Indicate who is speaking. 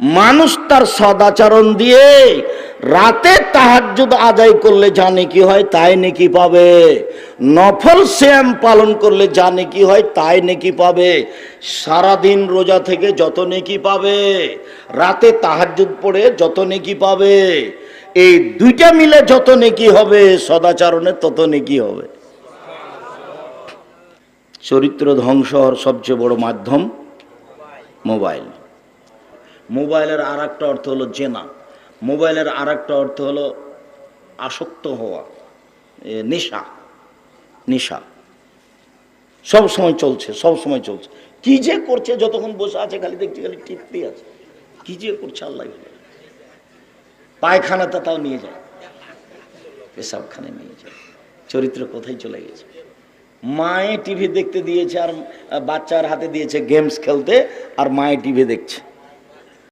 Speaker 1: মানুষ তার সদাচরণ দিয়ে রাতে তাহাজ্জুদ আদায় করলে যা নেকি হয় তাই নেকি পাবে, নফল সিয়াম পালন করলে যা নেকি হয় তাই নেকি পাবে, সারাদিন রোজা থেকে যত নেকি পাবে, রাতে তাহাজ্জুদ পড়ে যত নেকি পাবে, এই দুইটা মিলে যত নেকি হবে, সদাচরণে তত নেকি হবে। চরিত্র ধ্বংস হওয়ার সবচেয়ে বড় মাধ্যম মোবাইল। মোবাইলের আর একটা অর্থ হলো জেনা, মোবাইলের আর একটা অর্থ হলো আসক্ত হওয়া, নেশা। নেশা সব সময় চলছে, সব সময় চলছে। কি যে করছে, যতক্ষণ বসে আছে খালি দেখছি খালি টিপতেই আছে, কি যে করছে আল্লাহ। পায়খানাতে তাও নিয়ে যায়, পেশাবখানে নিয়ে যায়। চরিত্র কোথায় চলে গেছে? মায়ে টিভি দেখতে দিয়েছে আর বাচ্চার হাতে দিয়েছে গেমস খেলতে, আর মায়ে টিভি দেখছে।